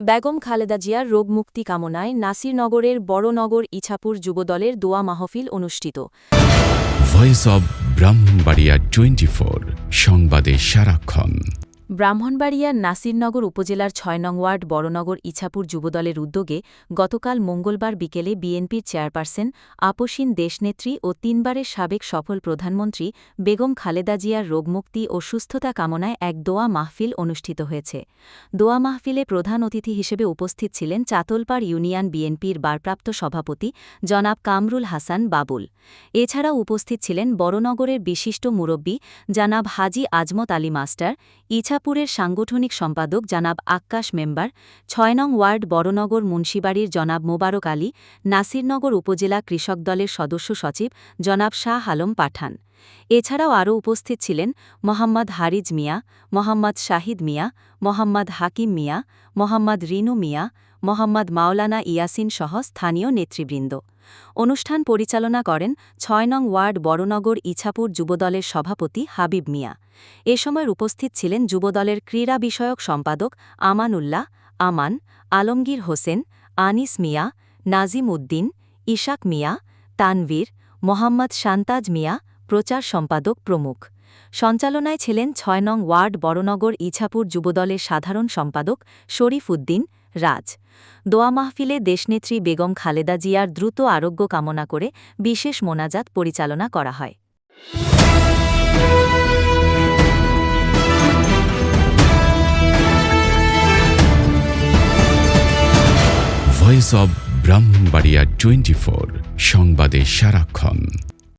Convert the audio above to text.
বেগম খালেদা জিয়ার রোগমুক্তি কামনায় নাসিরনগরের বড়নগর ইছাপুর যুবদলের দোয়া মাহফিল অনুষ্ঠিত। ভয়েস অব ব্রাহ্মণবাড়িয়া 24 সংবাদে সারাক্ষণ। ব্রাহ্মণবাড়িয়ার নাসিরনগর উপজেলার ৬ নং ওয়ার্ড বড়নগর ইছাপুর যুবদলের উদ্যোগে গতকাল মঙ্গলবার বিকেলে বিএনপির চেয়ারপারসন আপসীন দেশনেত্রী ও ৩ বারের সাবেক সফল প্রধানমন্ত্রী বেগম খালেদা জিয়ার রোগমুক্তি ও সুস্থতা কামনায় এক দোয়া মাহফিল অনুষ্ঠিত হয়েছে। দোয়া মাহফিলে প্রধান অতিথি হিসেবে উপস্থিত ছিলেন চাতলপাড় ইউনিয়ন বিএনপির ভারপ্রাপ্ত সভাপতি জনাব কামরুল হাসান বাবুল। এছাড়াও উপস্থিত ছিলেন বড়নগরের বিশিষ্ট মুরব্বী জনাব হাজী আজমত আলী মাস্টার, ইছাপুরের সাংগঠনিক সম্পাদক জনাব আক্কাশ মেম্বার, ৬ নং ওয়ার্ড বড়নগর মুন্সিবাড়ির জনাব মোবারক আলী, নাসিরনগর উপজেলা কৃষক দলের সদস্য সচিব জনাব শাহ আলম পাঠান। এছাড়াও আরও উপস্থিত ছিলেন মোহাম্মদ হারিজ মিয়া, মোহাম্মদ শাহিদ মিয়া, মোহাম্মদ হাকিম মিয়া, মোহাম্মদ রিনু মিয়া, মোহাম্মদ মাওলানা ইয়াসিন সহ স্থানীয় নেতৃবৃন্দ। অনুষ্ঠান পরিচালনা করেন ৬ নং ওয়ার্ড বড়নগর ইছাপুর যুবদলের সভাপতি হাবিব মিয়া। এ সময় উপস্থিত ছিলেন যুবদলের ক্রীড়া বিষয়ক সম্পাদক আমানুল্লাহ, আমান, আলমগীর হোসেন, আনিস মিয়া, নাজিম উদ্দিন, ইশাক মিয়া, তানভীর, মোহাম্মদ শান্তাজ মিয়া, প্রচার সম্পাদক প্রমুখ। সঞ্চালনায় ছিলেন ৬ নং ওয়ার্ড বড়নগর ইছাপুর যুবদলের সাধারণ সম্পাদক শরীফ উদ্দিন রাজ। দোয়া মাহফিলে দেশনেত্রী বেগম খালেদা জিয়ার দ্রুত আরোগ্য কামনা করে বিশেষ মোনাজাত পরিচালনা করা হয়। ভয়েস অব ব্রাহ্মণবাড়িয়া 24 সংবাদে সারাক্ষণ।